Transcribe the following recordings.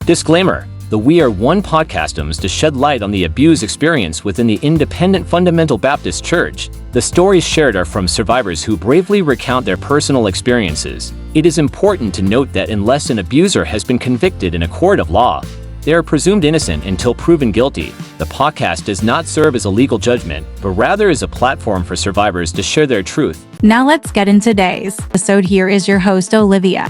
Disclaimer: the We Are One podcast aims to shed light on the abuse experience within the Independent Fundamental Baptist Church. The stories shared are from survivors who bravely recount their personal experiences. It is important to note that unless an abuser has been convicted in a court of law, they are presumed innocent until proven guilty. The podcast does not serve as a legal judgment, but rather as a platform for survivors to share their truth. Now let's get into today's episode. Here is your host, Olivia.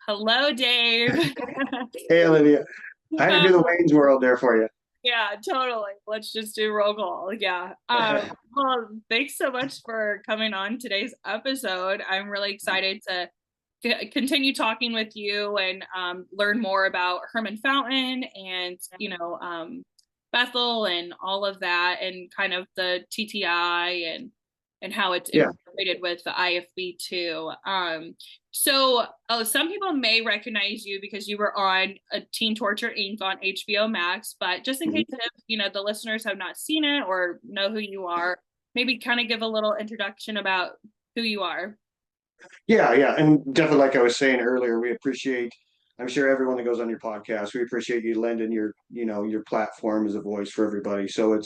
Hello, Dave. Hey, Olivia. I had to do the Wayne's World there for you. Yeah, totally. Let's just do roll call. Yeah. Well, thanks so much for coming on today's episode. I'm really excited to continue talking with you and learn more about Herman Fountain and, Bethel and all of that and kind of the TTI and how it's integrated with the IFB too. So some people may recognize you because you were on a Teen Torture Inc. on HBO Max, but just in case if, the listeners have not seen it or know who you are, maybe kind of give a little introduction about who you are. Yeah. And definitely, like I was saying earlier, we appreciate, I'm sure everyone that goes on your podcast, we appreciate you lending your platform as a voice for everybody. So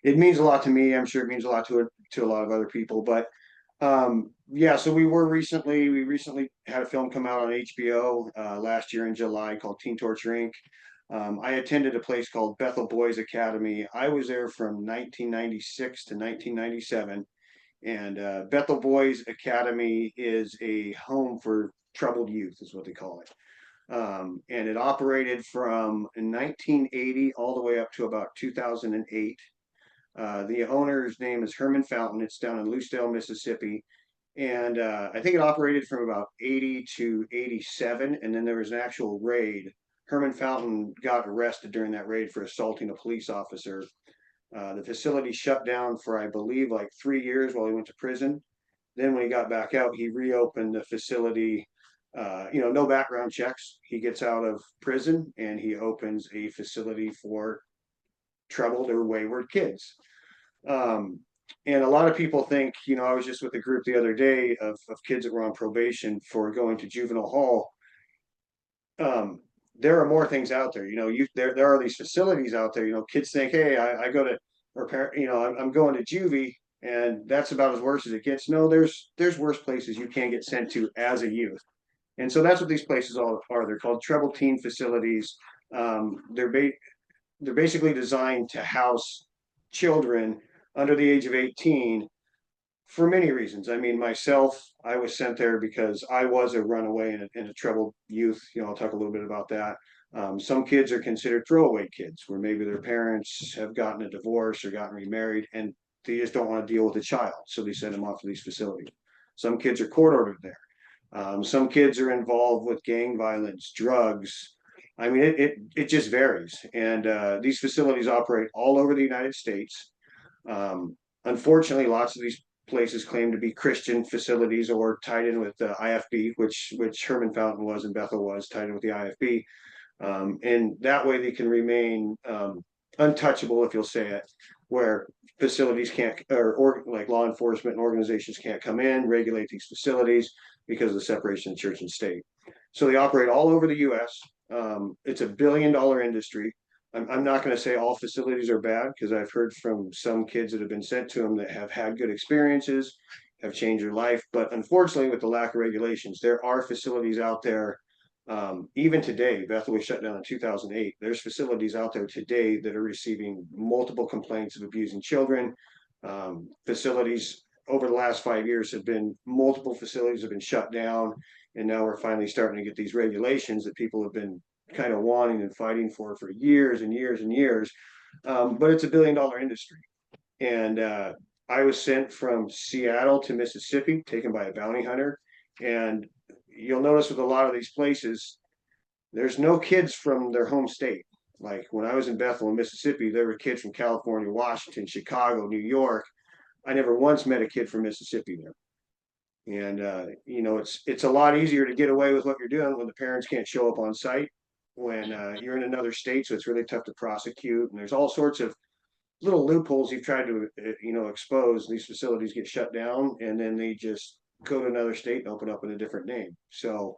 it means a lot to me. I'm sure it means a lot to a lot of other people, but so we recently had a film come out on HBO last year in July called Teen Torture Inc. I attended a place called Bethel Academy. I was there from 1996 to 1997, and Bethel Boys Academy is a home for troubled youth, is what they call it. And it operated from 1980 all the way up to about 2008. The owner's name is Herman Fountain. It's down in Lucedale, Mississippi. And I think it operated from about 80 to 87. And then there was an actual raid. Herman Fountain got arrested during that raid for assaulting a police officer. The facility shut down for, I believe, like 3 years while he went to prison. Then when he got back out, he reopened the facility. No background checks. He gets out of prison and he opens a facility for troubled or wayward kids. And a lot of people think, I was just with a group the other day of kids that were on probation for going to juvenile hall. There are more things out there. There are these facilities out there. Kids think, hey, I go to, or parent, I'm going to juvie, and that's about as worse as it gets. No, there's worse places you can get sent to as a youth. And so that's what these places all are. They're called troubled teen facilities. They're basically designed to house children under the age of 18 for many reasons. I mean, myself, I was sent there because I was a runaway and a troubled youth. I'll talk a little bit about that. Some kids are considered throwaway kids, where maybe their parents have gotten a divorce or gotten remarried and they just don't want to deal with a child. So they send them off to these facilities. Some kids are court ordered there. Some kids are involved with gang violence, drugs. I mean, it just varies. And these facilities operate all over the United States. Unfortunately, lots of these places claim to be Christian facilities or tied in with the IFB, which Herman Fountain was and Bethel was tied in with the IFB. And that way they can remain untouchable, if you'll say it, where facilities can't, or like law enforcement and organizations can't come in, regulate these facilities because of the separation of church and state. So they operate all over the U.S. It's $1 billion industry. I'm not going to say all facilities are bad, because I've heard from some kids that have been sent to them that have had good experiences, have changed their life. But unfortunately, with the lack of regulations, there are facilities out there. Even today, Bethel was shut down in 2008. There's facilities out there today that are receiving multiple complaints of abusing children. Facilities over the last 5 years multiple facilities have been shut down. And now we're finally starting to get these regulations that people have been kind of wanting and fighting for years and years and years. But it's $1 billion industry. And I was sent from Seattle to Mississippi, taken by a bounty hunter. And you'll notice with a lot of these places, there's no kids from their home state. Like when I was in Bethel in Mississippi, there were kids from California, Washington, Chicago, New York. I never once met a kid from Mississippi there. And it's a lot easier to get away with what you're doing when the parents can't show up on site, when you're in another state, so it's really tough to prosecute. And there's all sorts of little loopholes you've tried to, expose. These facilities get shut down, and then they just go to another state and open up in a different name. So,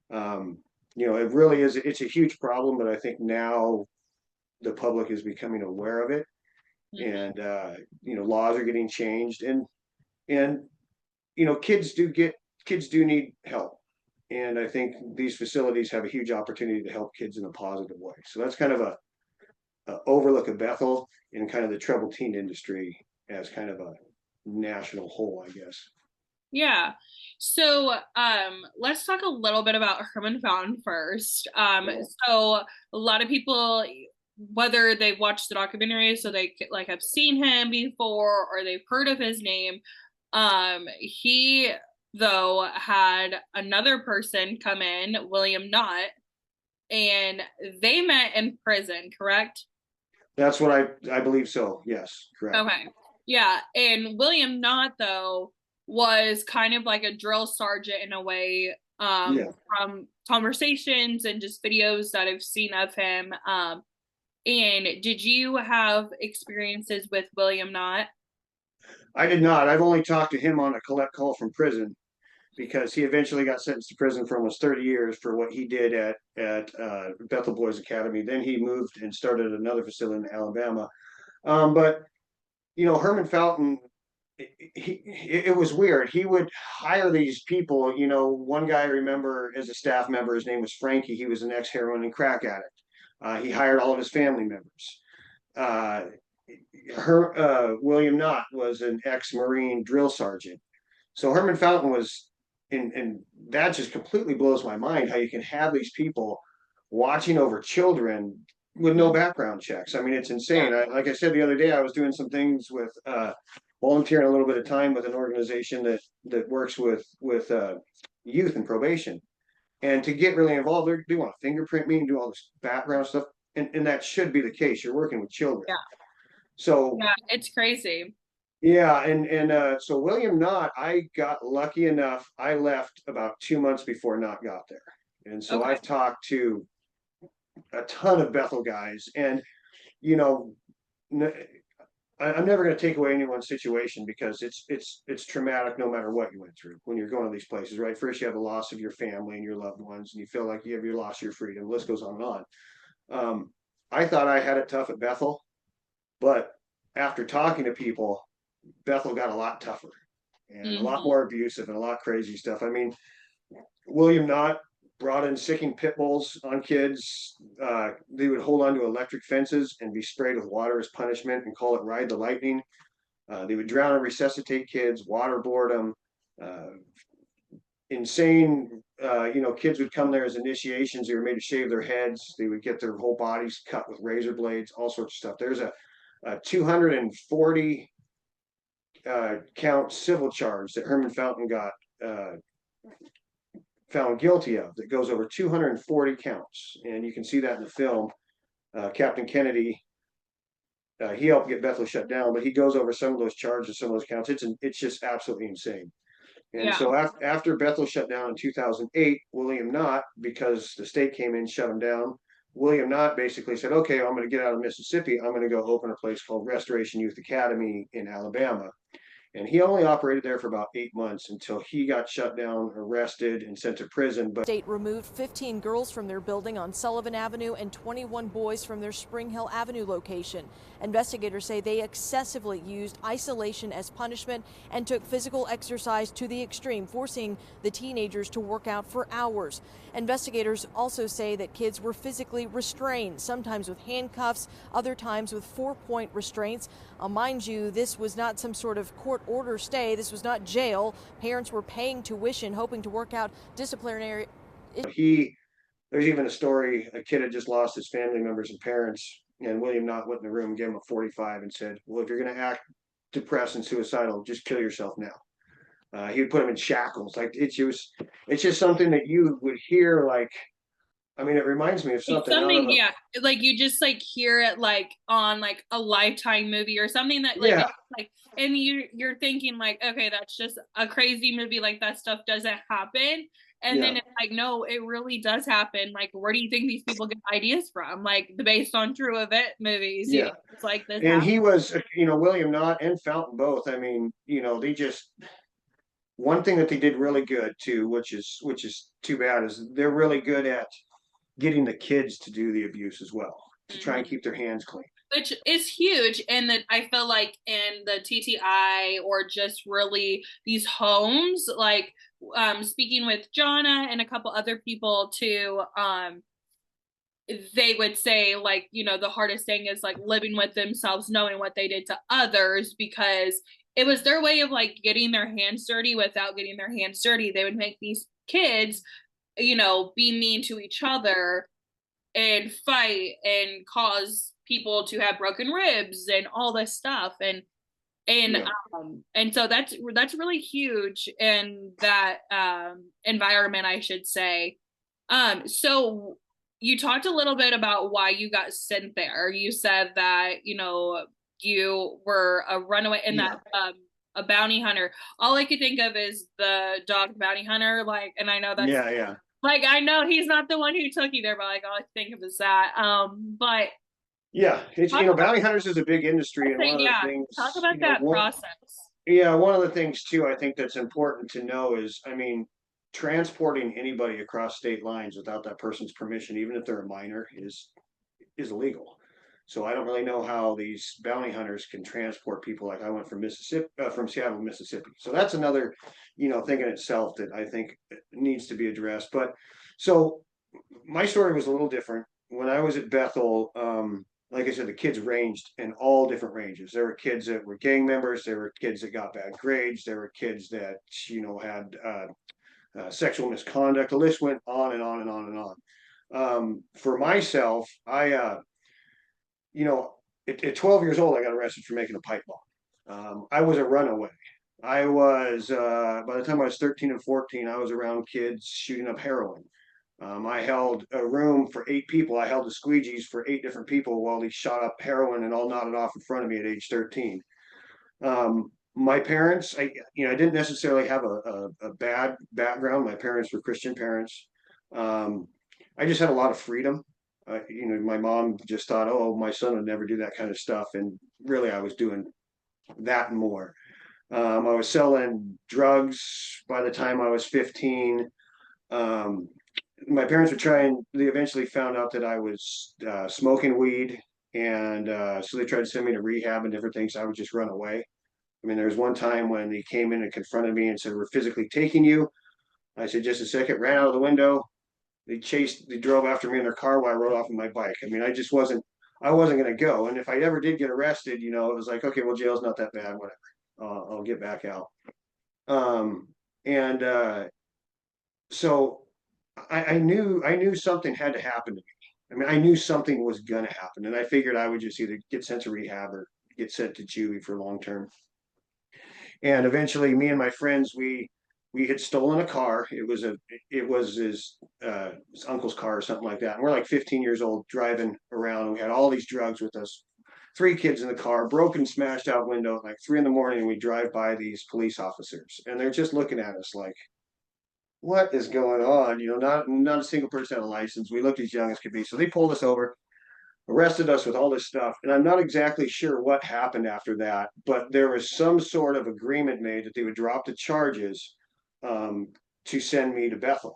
it really is, it's a huge problem, but I think now the public is becoming aware of it, and, laws are getting changed, and, kids do need help. And I think these facilities have a huge opportunity to help kids in a positive way. So that's kind of a overlook of Bethel and kind of the troubled teen industry as kind of a national whole, I guess. Yeah. So let's talk a little bit about Herman Fountain first. So a lot of people, whether they've watched the documentary, so they like have seen him before or they've heard of his name, he though had another person come in, William Knott, and they met in prison, correct? That's what I believe so. Yes, correct. Okay. Yeah. And William Knott, though, was kind of like a drill sergeant in a way, from conversations and just videos that I've seen of him. And did you have experiences with William Knott? I did not. I've only talked to him on a collect call from prison, because he eventually got sentenced to prison for almost 30 years for what he did at Bethel Boys Academy. Then he moved and started another facility in Alabama. But Herman Fountain, it was weird. He would hire these people. One guy I remember as a staff member, his name was Frankie. He was an ex-heroin and crack addict. He hired all of his family members. William Knott was an ex-Marine drill sergeant. So Herman Fountain was, and that just completely blows my mind how you can have these people watching over children with no background checks. I mean, it's insane. Like I said the other day, I was doing some things with volunteering a little bit of time with an organization that works with youth and probation. And to get really involved, they want to fingerprint me and do all this background stuff. And that should be the case. You're working with children. Yeah. So yeah, it's crazy. Yeah, and so William Knott, I got lucky enough. I left about 2 months before Knott got there, and so I've talked to a ton of Bethel guys, and you know, I'm never going to take away anyone's situation, because it's traumatic no matter what you went through when you're going to these places, right? First, you have the loss of your family and your loved ones, and you feel like you lost your freedom. The list goes on and on. I thought I had it tough at Bethel, but after talking to people, Bethel got a lot tougher and a lot more abusive and a lot crazy stuff. I mean, William Knott brought in sicking pit bulls on kids. They would hold on to electric fences and be sprayed with water as punishment and call it Ride the Lightning. They would drown and resuscitate kids, waterboard them. Insane, kids would come there as initiations. They were made to shave their heads. They would get their whole bodies cut with razor blades, all sorts of stuff. There's a 240 count civil charge that Herman Fountain got found guilty of that goes over 240 counts, and you can see that in the film. Captain Kennedy, he helped get Bethel shut down, but he goes over some of those charges, some of those counts. It's just absolutely insane. And so after Bethel shut down in 2008, William Knott, because the state came in, shut him down. William Knott basically said, okay, I'm going to get out of Mississippi. I'm going to go open a place called Restoration Youth Academy in Alabama. And he only operated there for about 8 months until he got shut down, arrested, and sent to prison. But state removed 15 girls from their building on Sullivan Avenue and 21 boys from their Spring Hill Avenue location. Investigators say they excessively used isolation as punishment and took physical exercise to the extreme, forcing the teenagers to work out for hours. Investigators also say that kids were physically restrained, sometimes with handcuffs, other times with 4-point restraints. Mind you, this was not some sort of court order stay. This was not jail. Parents were paying tuition, hoping to work out disciplinary. There's even a story, a kid had just lost his family members and parents, and William Knott went in the room, gave him a 45 and said, well, if you're going to act depressed and suicidal, just kill yourself now. He would put him in shackles. Like it's just something that you would hear, like, I mean, it reminds me of something. Yeah, like you just like hear it like on like a Lifetime movie or something that like, like, and you're thinking like, okay, that's just a crazy movie. Like that stuff doesn't happen. And then it's like, no, it really does happen. Like, where do you think these people get ideas from? Like the based on true event movies. Yeah. It's like this. And he was, William Knott and Fountain both. I mean, they just, one thing that they did really good too, which is too bad, is they're really good at getting the kids to do the abuse as well, to try and keep their hands clean. Which is huge. And that I feel like in the TTI or just really these homes, like speaking with Jonna and a couple other people too, they would say like, the hardest thing is like living with themselves, knowing what they did to others, because it was their way of like getting their hands dirty without getting their hands dirty. They would make these kids, be mean to each other and fight and cause people to have broken ribs and all this stuff. And so that's really huge in that environment, I should say. So you talked a little bit about why you got sent there. You said that, you were a runaway and that a bounty hunter. All I could think of is the dog bounty hunter, like, and I know that's like, I know he's not the one who took you there, but like all I think of is that. But yeah, it's bounty hunters is a big industry, and one of the things, talk about that process. Yeah, one of the things too, I think that's important to know is, I mean, transporting anybody across state lines without that person's permission, even if they're a minor, is illegal. So I don't really know how these bounty hunters can transport people. Like I went from Mississippi, from Seattle to Mississippi. So that's another, thing in itself that I think needs to be addressed. But so my story was a little different. When I was at Bethel, like I said, the kids ranged in all different ranges. There were kids that were gang members. There were kids that got bad grades. There were kids that, had sexual misconduct. The list went on and on and on and on. For myself, at 12 years old, I got arrested for making a pipe bomb. I was a runaway. I was, by the time I was 13 and 14, I was around kids shooting up heroin. I held a room for 8 people. I held the squeegees for 8 different people while they shot up heroin and all nodded off in front of me at age 13. My parents, I didn't necessarily have a bad background. My parents were Christian parents. I just had a lot of freedom. My mom just thought, oh, my son would never do that kind of stuff. And really, I was doing that and more. I was selling drugs by the time I was 15. My parents they eventually found out that I was smoking weed. And so they tried to send me to rehab and different things. I would just run away. I mean, there was one time when they came in and confronted me and said, we're physically taking you. I said, just a second, ran out of the window. They drove after me in their car while I rode off on my bike. I mean, I wasn't going to go. And if I ever did get arrested, it was like, okay, well, jail's not that bad, whatever. I'll get back out. So I knew something had to happen to me. I mean, I knew something was going to happen. And I figured I would just either get sent to rehab or get sent to juvie for long term. And eventually me and my friends, we had stolen a car. It was his uncle's car or something like that. And we're like 15 years old driving around, and we had all these drugs with us. 3 kids in the car, broken, smashed out window at like 3 a.m. And we drive by these police officers, and they're just looking at us like, what is going on? Not a single person had a license. We looked as young as could be. So they pulled us over, arrested us with all this stuff. And I'm not exactly sure what happened after that, but there was some sort of agreement made that they would drop the charges to send me to Bethel.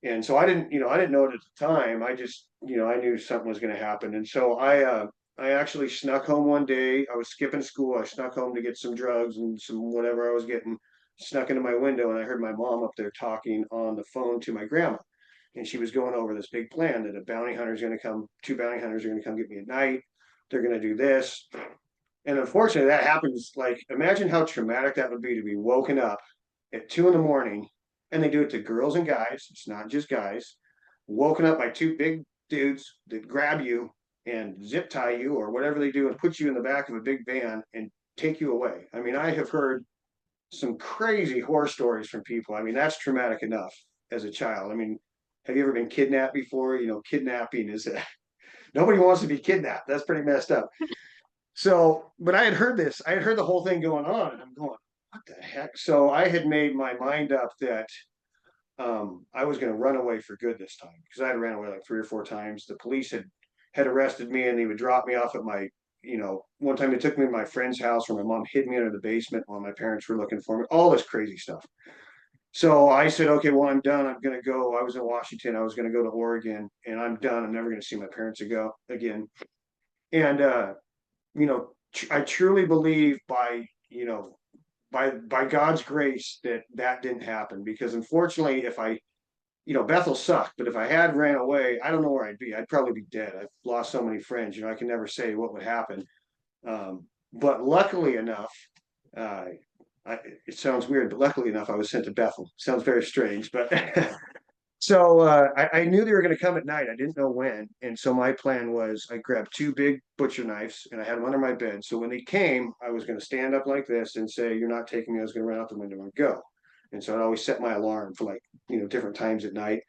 And so I didn't know it at the time. I just, I knew something was going to happen. And so I actually snuck home one day. I was skipping school. I snuck home to get some drugs and some whatever I was getting, snuck into my window, and I heard my mom up there talking on the phone to my grandma. And she was going over this big plan that 2 bounty hunters are going to come get me at night. They're going to do this. And unfortunately, that happens. Like, imagine how traumatic that would be to be woken up at 2 a.m. And they do it to girls and guys. It's not just guys. Woken up by 2 big dudes that grab you and zip tie you or whatever they do and put you in the back of a big van and take you away. I mean, I have heard some crazy horror stories from people. I mean, that's traumatic enough as a child. I mean, have you ever been kidnapped before? Kidnapping is nobody wants to be kidnapped. That's pretty messed up. So, but I had heard the whole thing going on, and I'm going, what the heck? So I had made my mind up that I was going to run away for good this time because I had ran away like 3 or 4 times. The police had arrested me and they would drop me off at my, one time they took me to my friend's house where my mom hid me under the basement while my parents were looking for me, all this crazy stuff. So I said, okay, well, I'm done. I'm going to go. I was in Washington. I was going to go to Oregon and I'm done. I'm never going to see my parents again. And, I truly believe by God's grace that didn't happen, because unfortunately, if I, Bethel sucked, but if I had ran away, I don't know where I'd be. I'd probably be dead. I've lost so many friends, I can never say what would happen. But luckily enough, uh, it sounds weird, but luckily enough, I was sent to Bethel. Sounds very strange, but so I knew they were going to come at night. I didn't know when. And so my plan was I grabbed 2 big butcher knives and I had them under my bed. So when they came, I was going to stand up like this and say, "You're not taking me." I was going to run out the window and go. And so I'd always set my alarm for like, different times at night.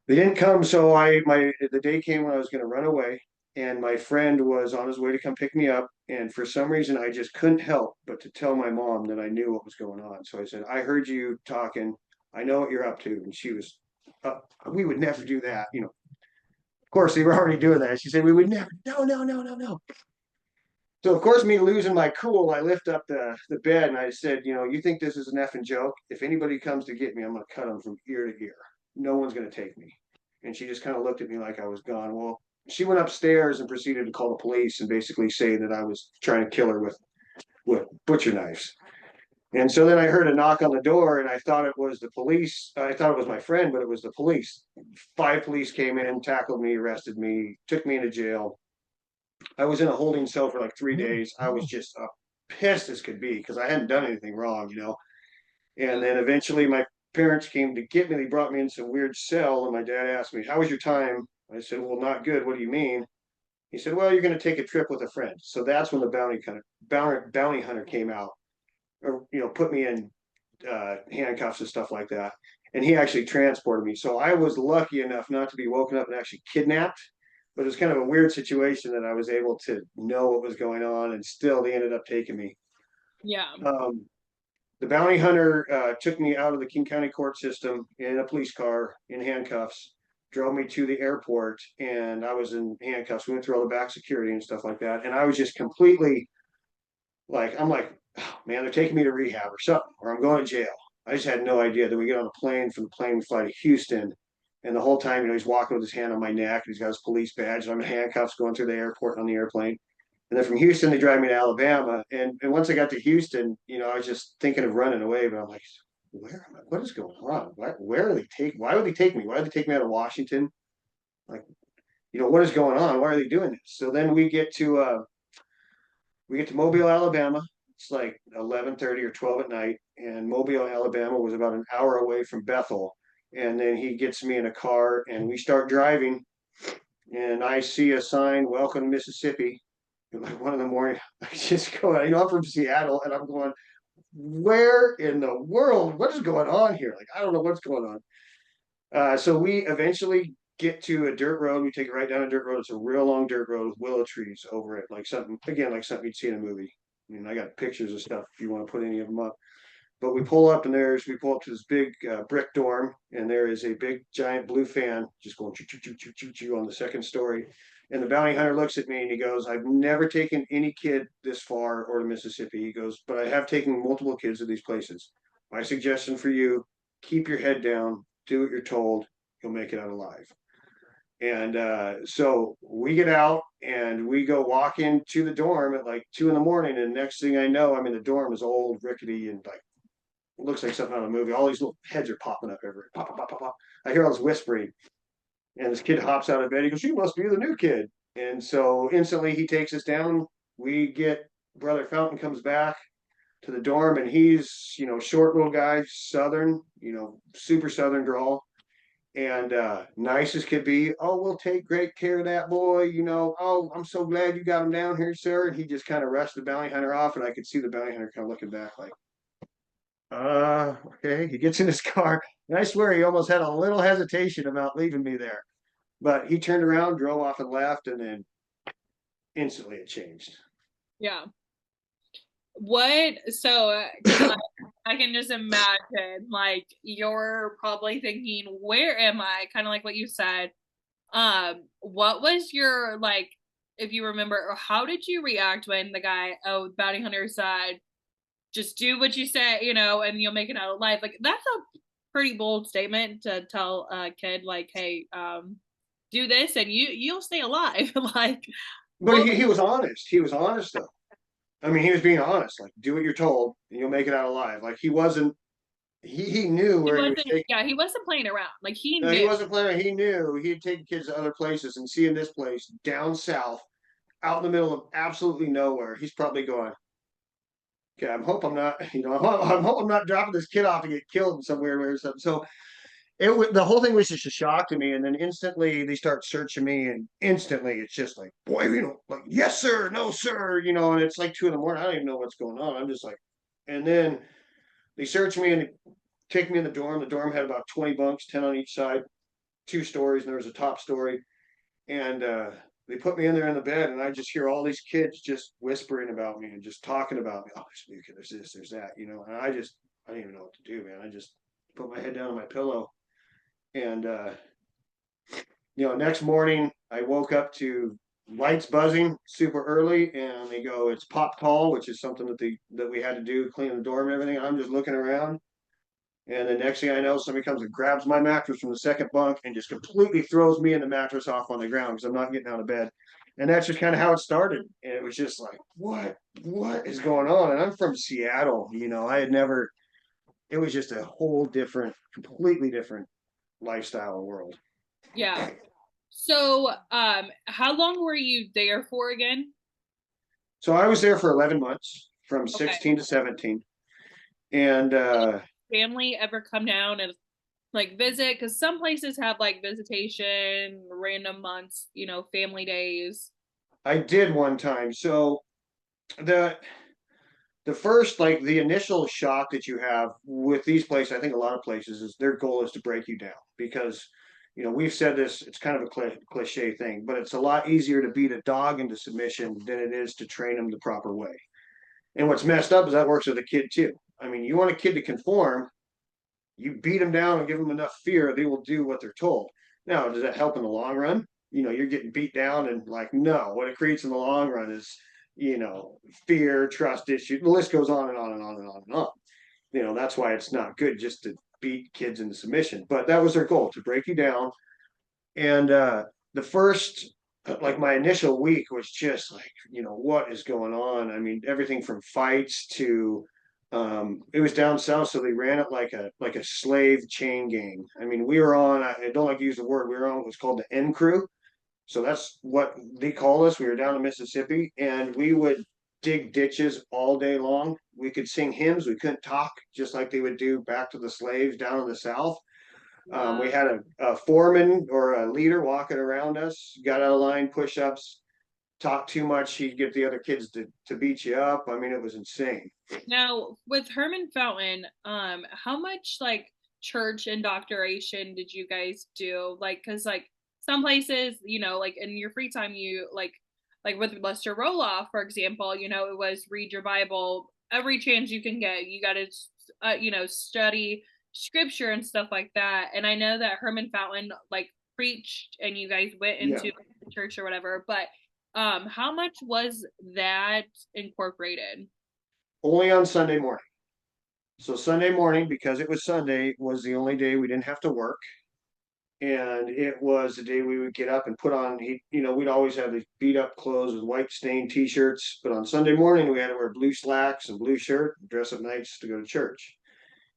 They didn't come. So the day came when I was going to run away, and my friend was on his way to come pick me up. And for some reason, I just couldn't help but to tell my mom that I knew what was going on. So I said, "I heard you talking. I know what you're up to." And she was, "We would never do that." Of course, they were already doing that. She said, "We would never. No, no, no, no, no." So of course, me losing my cool, I lift up the bed and I said, "You think this is an effing joke? If anybody comes to get me, I'm going to cut them from ear to ear. No one's going to take me." And she just kind of looked at me like I was gone. Well, she went upstairs and proceeded to call the police and basically say that I was trying to kill her with butcher knives. And so then I heard a knock on the door and I thought it was the police. I thought it was my friend, but it was the police. 5 police came in, tackled me, arrested me, took me into jail. I was in a holding cell for like 3 days. I was just pissed as could be because I hadn't done anything wrong. And then eventually my parents came to get me. They brought me in some weird cell, and my dad asked me, "How was your time?" I said, "Well, not good. What do you mean?" He said, "Well, you're going to take a trip with a friend." So that's when the bounty hunter came out, or put me in handcuffs and stuff like that. And he actually transported me. So I was lucky enough not to be woken up and actually kidnapped. But it was kind of a weird situation that I was able to know what was going on, and still they ended up taking me. Yeah. The bounty hunter took me out of the King County court system in a police car in handcuffs, drove me to the airport, and I was in handcuffs. We went through all the back security and stuff like that. And I was just completely I'm like, "Oh, man, they're taking me to rehab or something, or I'm going to jail." I just had no idea that we get on a plane. From the plane, we fly to Houston. And the whole time, he's walking with his hand on my neck, and he's got his police badge, and I'm in handcuffs going through the airport on the airplane. And then from Houston, they drive me to Alabama. And once I got to Houston, I was just thinking of running away, but I'm like, where am I? What is going on? Where are they why would they take me? Why would they take me out of Washington? Like, what is going on? Why are they doing this? So then we get to Mobile, Alabama. It's like 11:30 or 12 at night, and Mobile, Alabama was about an hour away from Bethel. And then he gets me in a car, and we start driving. And I see a sign, "Welcome to Mississippi." At like 1 in the morning, I just go, I'm from Seattle, and I'm going, where in the world? What is going on here? Like, I don't know what's going on. So we eventually get to a dirt road. We take it right down a dirt road. It's a real long dirt road with willow trees over it, like something you'd see in a movie. I mean, I got pictures of stuff if you want to put any of them up. But we pull up to this big brick dorm, and there is a big giant blue fan just going choo choo choo choo choo choo on the second story. And the bounty hunter looks at me and he goes, "I've never taken any kid this far or to Mississippi." He goes, "But I have taken multiple kids to these places. My suggestion for you: keep your head down, do what you're told. You'll make it out alive." And so we get out and we go walk into the dorm at like 2 in the morning. And next thing I know, I'm in the dorm. Is old, rickety, and like it looks like something out of a movie. All these little heads are popping up everywhere. Pop, pop, pop, pop, pop. I hear all this whispering. And this kid hops out of bed. He goes, "You must be the new kid." And so instantly he takes us down. Brother Fountain comes back to the dorm, and he's, short little guy, Southern, super Southern drawl, and nice as could be. "Oh, we'll take great care of that boy. Oh, I'm so glad you got him down here, sir." And he just kind of rushed the bounty hunter off, and I could see the bounty hunter kind of looking back like, okay. He gets in his car, and I swear he almost had a little hesitation about leaving me there. But he turned around, drove off, and left, and then instantly it changed. Yeah. What? So, 'cause I can just imagine, like, you're probably thinking, where am I? Kind of like what you said. What was your, like, if you remember, or how did you react when the guy, bounty hunter said, just do what you say, and you'll make it out alive? Like, that's a pretty bold statement to tell a kid, like, hey, do this and you'll stay alive. Like, But what? he was honest. He was honest though. I mean, he was being honest. Like, do what you're told, and you'll make it out alive. Like he wasn't. He knew He where he was wasn't, taking. yeah, he wasn't playing around. Like, he No, he knew. wasn't playing. He knew he had taken kids to other places and seeing this place down south, out in the middle of absolutely nowhere. He's probably going, okay, I'm hope I'm not, I'm hope I'm not dropping this kid off to get killed somewhere or something. So the whole thing was just a shock to me. And then instantly they start searching me, and instantly it's just like, boy, like, yes, sir, no, sir, and it's like 2 in the morning. I don't even know what's going on. I'm just like, and then they search me and take me in the dorm. The dorm had about 20 bunks, 10 on each side, 2 stories, and there was a top story. And they put me in there in the bed, and I just hear all these kids just whispering about me and just talking about me. Oh, there's a new kid, there's this, there's that, And I didn't even know what to do, man. I just put my head down on my pillow. And next morning I woke up to lights buzzing super early, and they go, it's pop call, which is something that we had to do, clean the dorm and everything. And I'm just looking around, and the next thing I know, somebody comes and grabs my mattress from the second bunk and just completely throws me and the mattress off on the ground because I'm not getting out of bed. And that's just kind of how it started. And it was just like, what is going on? And I'm from Seattle. I had never, it was just a whole different, completely different lifestyle world. Yeah. So, how long were you there for again? So I was there for 11 months from Okay. 16 to 17. And Family ever come down and, like, visit? Because some places have, like, visitation, random months, family days. I did one time. So the the first, like, the initial shock that you have with these places, I think a lot of places, is their goal is to break you down because we've said this, it's kind of a cliche thing, but it's a lot easier to beat a dog into submission than it is to train them the proper way. And what's messed up is that works with a kid too. I mean, you want a kid to conform, you beat them down and give them enough fear, they will do what they're told. Now, does that help in the long run? You're getting beat down, and like, no, what it creates in the long run is, fear, trust issues. The list goes on and on and on and on and on. That's why it's not good just to beat kids into submission. But that was their goal, to break you down. And the first, like, my initial week was just like, what is going on? I mean, everything from fights to it was down south, so they ran it like a slave chain gang. I mean, we were on, I don't like to use the word, we were on what was called the N crew. So that's what they call us. We were down in Mississippi, and we would dig ditches all day long. We could sing hymns. We couldn't talk, just like they would do back to the slaves down in the South. We had a foreman or a leader walking around us, got out of line, push ups, talk too much, he'd get the other kids to beat you up. I mean, it was insane. Now, with Herman Fountain, how much, like, church indoctrination did you guys do? Like, because, like, some places, like, in your free time, you like with Lester Roloff, for example, it was read your Bible every chance you can get. You got to, study scripture and stuff like that. And I know that Herman Fountain, like, preached, and you guys went into, Yeah. the church or whatever. But how much was that incorporated? Only on Sunday morning. So Sunday morning, because it was Sunday, was the only day we didn't have to work. And it was the day we would get up and put on, we'd always have these beat up clothes with white stained t-shirts, but on Sunday morning we had to wear blue slacks and blue shirt, dress up nights to go to church.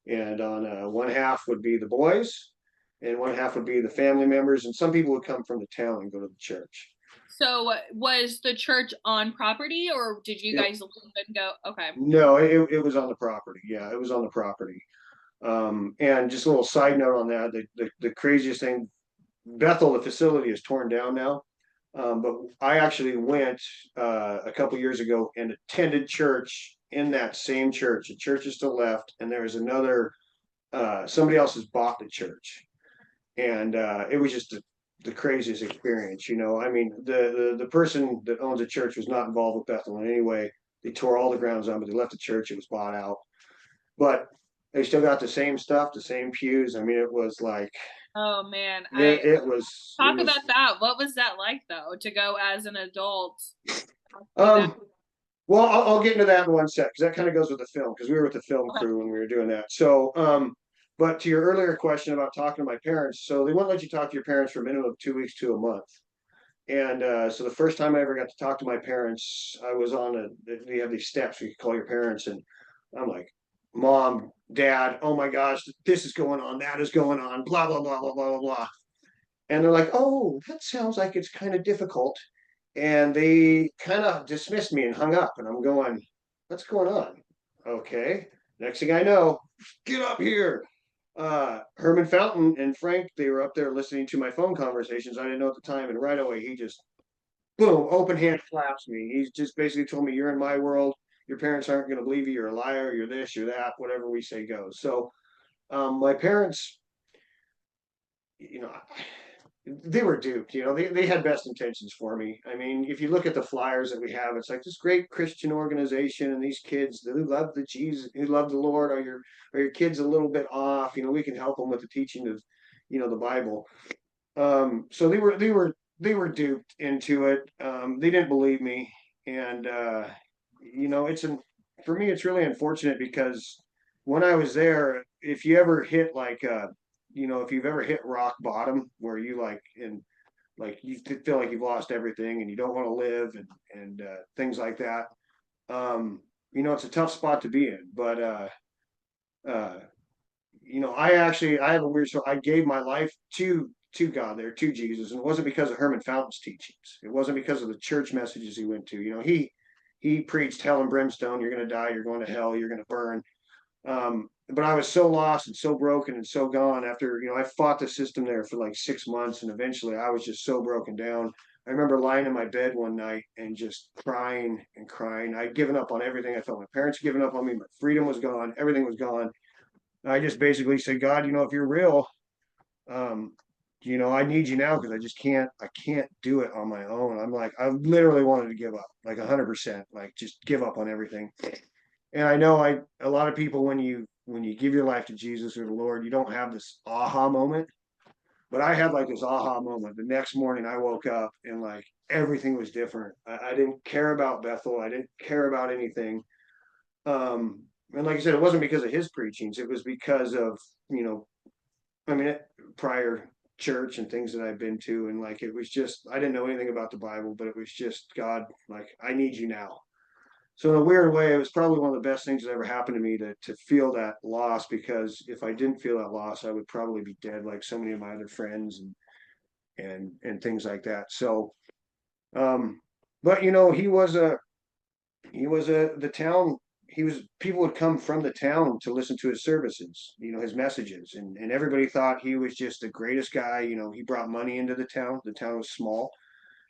And on one half would be the boys, and one half would be the family members, and some people would come from the town and go to the church. So was the church on property, or did you Yep. guys leave and go? Okay. No, it was on the property. Yeah, it was on the property. And just a little side note on that, the craziest thing, Bethel, the facility is torn down now. But I actually went a couple years ago and attended church in that same church. The church is still left, and there's another, somebody else has bought the church. And it was just the craziest experience. I mean, the person that owns the church was not involved with Bethel in any way. They tore all the grounds down, but they left the church. It was bought out, but they still got the same stuff, the same pews. I mean, it was like, Oh man, it talk was, about that. What was that like though, to go as an adult? um, well, I'll get into that in one sec, because that kind of goes with the film, because we were with the film Okay. crew when we were doing that. So, but to your earlier question about talking to my parents, so they won't let you talk to your parents for a minimum of 2 weeks to a month. And so the first time I ever got to talk to my parents, I was we have these steps where you call your parents, and I'm like, Mom, Dad, oh my gosh, this is going on, that is going on, blah, blah, blah, blah, blah, blah, blah. And they're like, oh, that sounds like it's kind of difficult. And they kind of dismissed me and hung up. And I'm going, what's going on? Okay. Next thing I know, get up here. Herman Fountain and Frank, they were up there listening to my phone conversations. I didn't know at the time. And right away, he just, boom, open hand slaps me. He's just basically told me, you're in my world. Your parents aren't going to believe you. You're a liar. You're this, you're that, whatever we say goes. So my parents, you know, they were duped. They had best intentions for me. I mean, if you look at the flyers that we have, it's like this great Christian organization, and these kids who love the Jesus, who love the Lord. Are your kids a little bit off? We can help them with the teaching of, the Bible. So they were duped into it. They didn't believe me, and for me, it's really unfortunate, because when I was there, if you ever hit if you've ever hit rock bottom, where you you feel like you've lost everything and you don't want to live, and things like that. It's a tough spot to be in, but uh, I have a weird story. I gave my life to God there, to Jesus, and it wasn't because of Herman Fountain's teachings. It wasn't because of the church messages he went to. He preached hell and brimstone. You're going to die. You're going to hell. You're going to burn. But I was so lost and so broken and so gone after, I fought the system there for like 6 months, and eventually I was just so broken down. I remember lying in my bed one night and just crying and crying. I'd given up on everything. I felt my parents had given up on me. My freedom was gone. Everything was gone. I just basically said, God, if you're real, um, I need you now, because I can't do it on my own. I'm like, I literally wanted to give up, like 100%, like just give up on everything. And I know a lot of people, when you give your life to Jesus or the Lord, you don't have this aha moment. But I had like this aha moment. The next morning I woke up and like everything was different. I didn't care about Bethel. I didn't care about anything. And like I said, it wasn't because of his preachings. It was because of, you know, I mean, prior church and things that I've been to. And like, it was just, I didn't know anything about the Bible, but it was just God, like, I need you now. So in a weird way, it was probably one of the best things that ever happened to me to feel that loss, because if I didn't feel that loss, I would probably be dead, like so many of my other friends and things like that. So, but the town. People would come from the town to listen to his services, his messages, and everybody thought he was just the greatest guy. He brought money into the town. The town was small.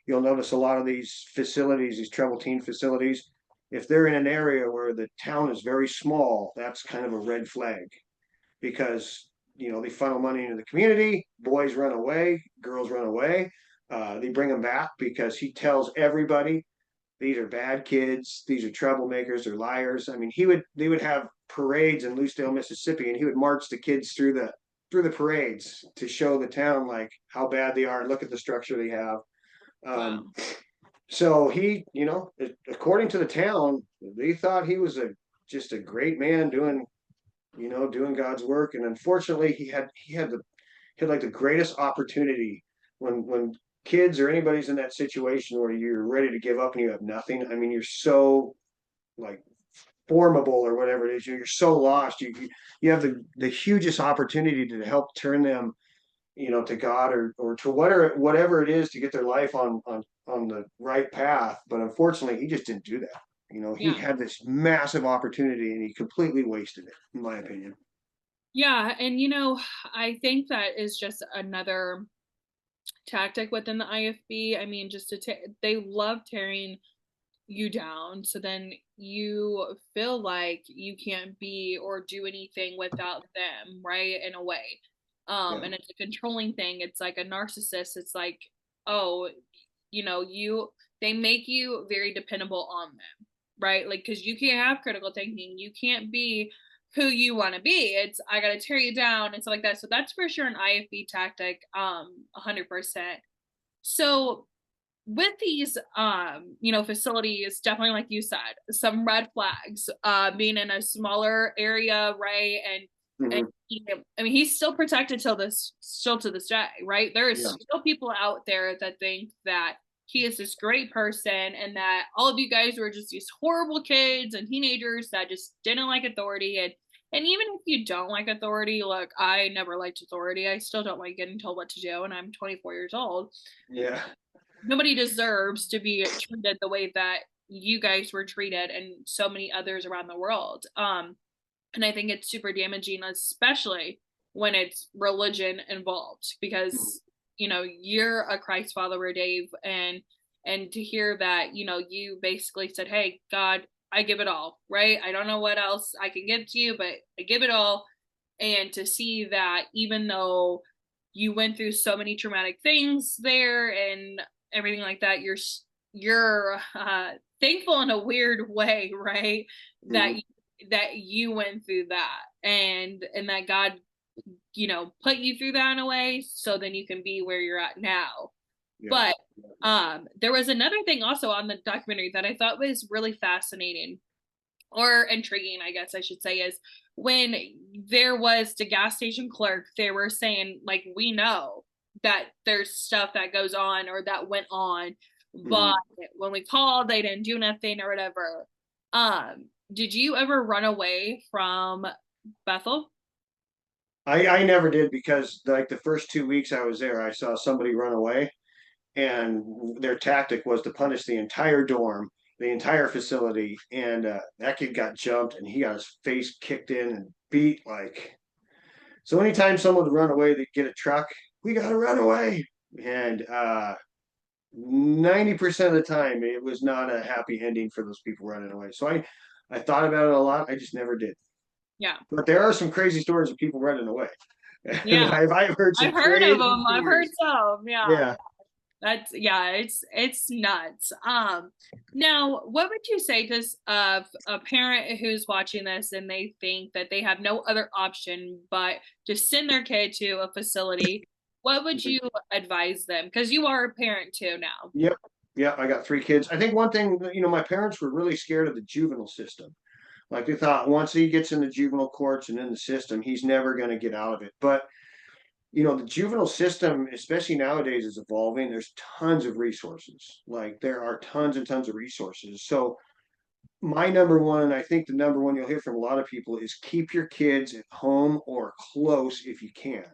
You'll notice a lot of these facilities, these troubled teen facilities, if they're in an area where the town is very small, that's kind of a red flag, because they funnel money into the community. Boys run away, girls run away. They bring them back because he tells everybody these are bad kids, these are troublemakers, they're liars. I mean, they would have parades in Lucedale, Mississippi, and he would march the kids through the parades to show the town like how bad they are. Look at the structure they have. Wow. So he, according to the town, they thought he was just a great man doing God's work. And unfortunately, he had like the greatest opportunity when kids or anybody's in that situation where you're ready to give up and you have nothing. I mean, you're so like formable or whatever it is. You're so lost. You have the hugest opportunity to help turn them, to God or to whatever it is, to get their life on the right path. But unfortunately, he just didn't do that. He Yeah. had this massive opportunity and he completely wasted it, in my opinion. Yeah. And, I think that is just another tactic within the IFB. I mean, just they love tearing you down. So then you feel like you can't be or do anything without them, right? In a way. Yeah. And it's a controlling thing. It's like a narcissist. It's like, oh, they make you very dependable on them. right? Like, because you can't have critical thinking, you can't be who you want to be. It's I gotta tear you down and stuff like that. So that's for sure an IFB tactic, 100%. So with these facilities, definitely like you said, some red flags, being in a smaller area, right? And Mhm. I mean, he's still protected still to this day, right? There's Yeah. still people out there that think that he is this great person and that all of you guys were just these horrible kids and teenagers that just didn't like authority. And even if you don't like authority, look, I never liked authority. I still don't like getting told what to do, and I'm 24 years old. Yeah. Nobody deserves to be treated the way that you guys were treated and so many others around the world. And I think it's super damaging, especially when it's religion involved, because you're a Christ follower, Dave, and to hear that you basically said, hey God, I give it all, right? I don't know what else I can give to you, but I give it all. And to see that even though you went through so many traumatic things there and everything like that, you're thankful in a weird way, right? that Mhm. that you went through that, and that God put you through that in a way so then you can be where you're at now. Yeah. But there was another thing also on the documentary that I thought was really fascinating or intriguing, I guess I should say, is when there was the gas station clerk, they were saying, like, we know that there's stuff that goes on or that went on, but Mhm. when we called, they didn't do nothing or whatever. Did you ever run away from Bethel? I never did, because like the first 2 weeks I was there, I saw somebody run away, and their tactic was to punish the entire dorm, the entire facility, and that kid got jumped and he got his face kicked in and beat like. So anytime someone would run away, they'd get a truck. We gotta run away, and 90% of the time it was not a happy ending for those people running away. So I thought about it a lot. I just never did. Yeah. But there are some crazy stories of people running away. And Yeah. I've heard some I've heard of crazy them. I've heard stories. some. Yeah. Yeah. That's yeah, it's nuts. Now what would you say to a parent who's watching this and they think that they have no other option but to send their kid to a facility? What would you advise them? Because you are a parent too now. Yep. Yeah, I got 3 kids. I think one thing, my parents were really scared of the juvenile system. Like they thought once he gets in the juvenile courts and in the system, he's never going to get out of it. But the juvenile system, especially nowadays, is evolving. There's tons of resources. Like there are tons and tons of resources. So my number one, and I think the number one you'll hear from a lot of people, is keep your kids at home or close if you can.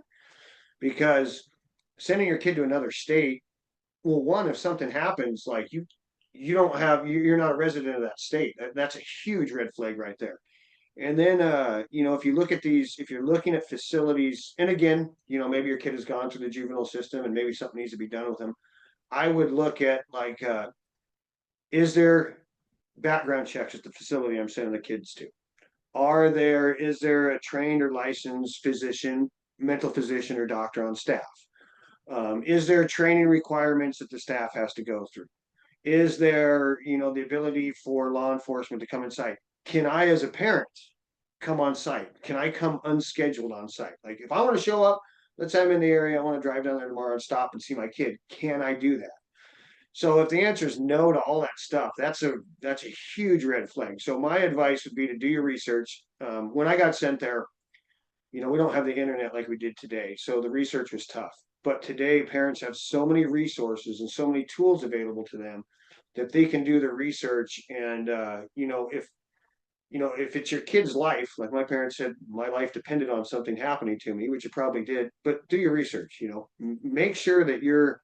Because sending your kid to another state, well, one, if something happens, like you don't have, you're not a resident of that state. That's a huge red flag right there. And then, if you look at these, if you're looking at facilities, and again, maybe your kid has gone through the juvenile system and maybe something needs to be done with them. I would look at like, is there background checks at the facility I'm sending the kids to? Is there a trained or licensed physician, mental physician or doctor on staff? Is there training requirements that the staff has to go through? Is there, the ability for law enforcement to come inside? Can I, as a parent, come on site? Can I come unscheduled on site? Like if I want to show up, let's say I'm in the area, I want to drive down there tomorrow and stop and see my kid. Can I do that? So if the answer is no to all that stuff, that's a huge red flag. So my advice would be to do your research. When I got sent there, we don't have the internet like we did today, so the research was tough. But today, parents have so many resources and so many tools available to them that they can do their research. And if it's your kid's life, like my parents said, my life depended on something happening to me, which it probably did. But do your research. Make sure that you're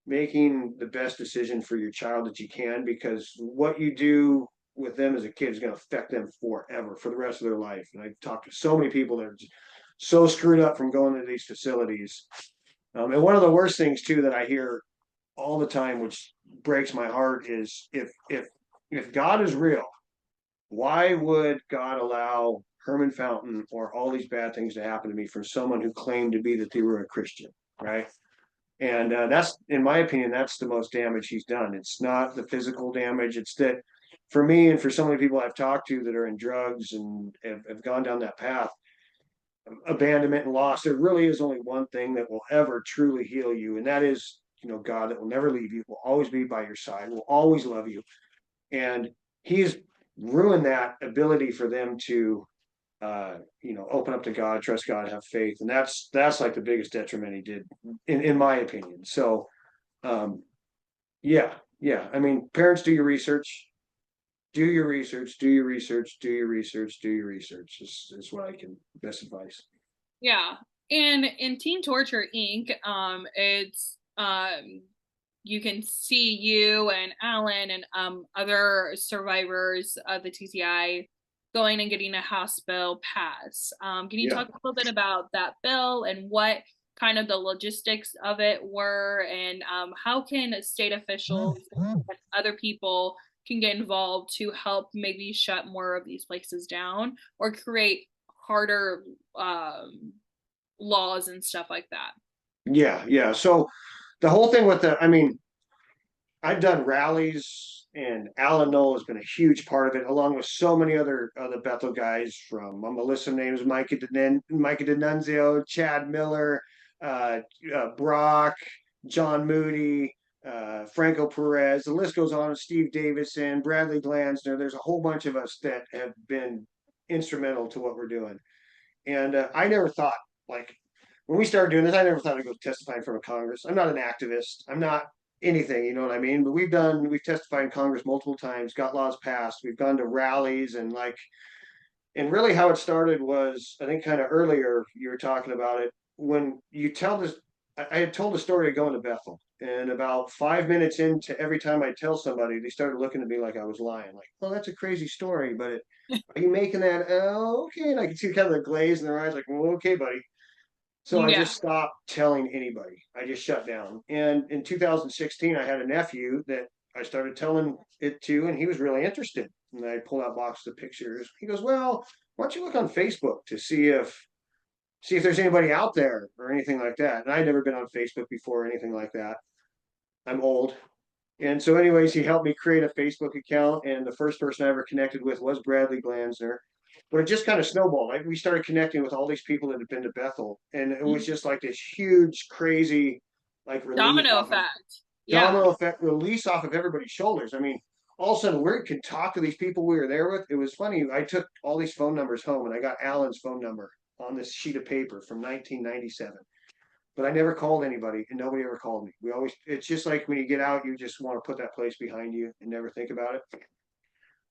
making the best decision for your child that you can, because what you do with them as a kid is going to affect them forever, for the rest of their life. And I've talked to so many people that are just so screwed up from going to these facilities. And one of the worst things too that I hear all the time, which breaks my heart, is if God is real, why would God allow Herman Fountain or all these bad things to happen to me from someone who claimed to be that they were a Christian, right? And that's, in my opinion, that's the most damage he's done. It's not the physical damage. It's that for me and for so many people I've talked to that are in drugs and have gone down that path, abandonment and loss, there really is only one thing that will ever truly heal you, and that is, God, that will never leave you, will always be by your side, will always love you. And he's ruined that ability for them to open up to God, trust God, have faith. And that's like the biggest detriment he did, in my opinion. So yeah. I mean, parents, do your research. Do your research, do your research, do your research, do your research is what I can best advise. Yeah. And in Teen Torture Inc., it's you can see you and Alan and other survivors of the TCI going and getting a House bill passed. Can you talk a little bit about that bill and what kind of the logistics of it were, and how can state officials and other people can get involved to help maybe shut more of these places down or create harder laws and stuff like that? Yeah. So the whole thing with I mean, I've done rallies, and Alan Knoll has been a huge part of it, along with so many other Bethel guys. From I'm gonna list some names: Micah D'Annunzio, Chad Miller, Brock, John Moody, Franco Perez. The list goes on. Steve Davidson, Bradley Glansner. There's a whole bunch of us that have been instrumental to what we're doing. And I never thought, like, when we started doing this, I never thought I'd go testify in front of Congress. I'm not an activist. I'm not anything, you know what I mean? But we've testified in Congress multiple times, got laws passed. We've gone to rallies, and really how it started was, I think kind of earlier you were talking about it. When you tell this, I had told the story of going to Bethel, and about 5 minutes into every time I tell somebody, they started looking at me like I was lying. Like, well, that's a crazy story, but are you making that? Oh, okay. And I could see kind of the glaze in their eyes, like, well, okay, buddy. So I just stopped telling anybody. I just shut down. And in 2016, I had a nephew that I started telling it to, and he was really interested. And I pulled out boxes of pictures. He goes, well, why don't you look on Facebook to see if there's anybody out there or anything like that. And I'd never been on Facebook before or anything like that. I'm old. And so anyways, he helped me create a Facebook account, and the first person I ever connected with was Bradley Glansner. But it just kind of snowballed. We started connecting with all these people that had been to Bethel, and it was just like this huge, crazy, like Domino effect. Domino effect release off of everybody's shoulders. I mean, all of a sudden we could talk to these people we were there with. It was funny. I took all these phone numbers home, and I got Alan's phone number on this sheet of paper from 1997. But I never called anybody, and nobody ever called me. It's just like when you get out, you just want to put that place behind you and never think about it.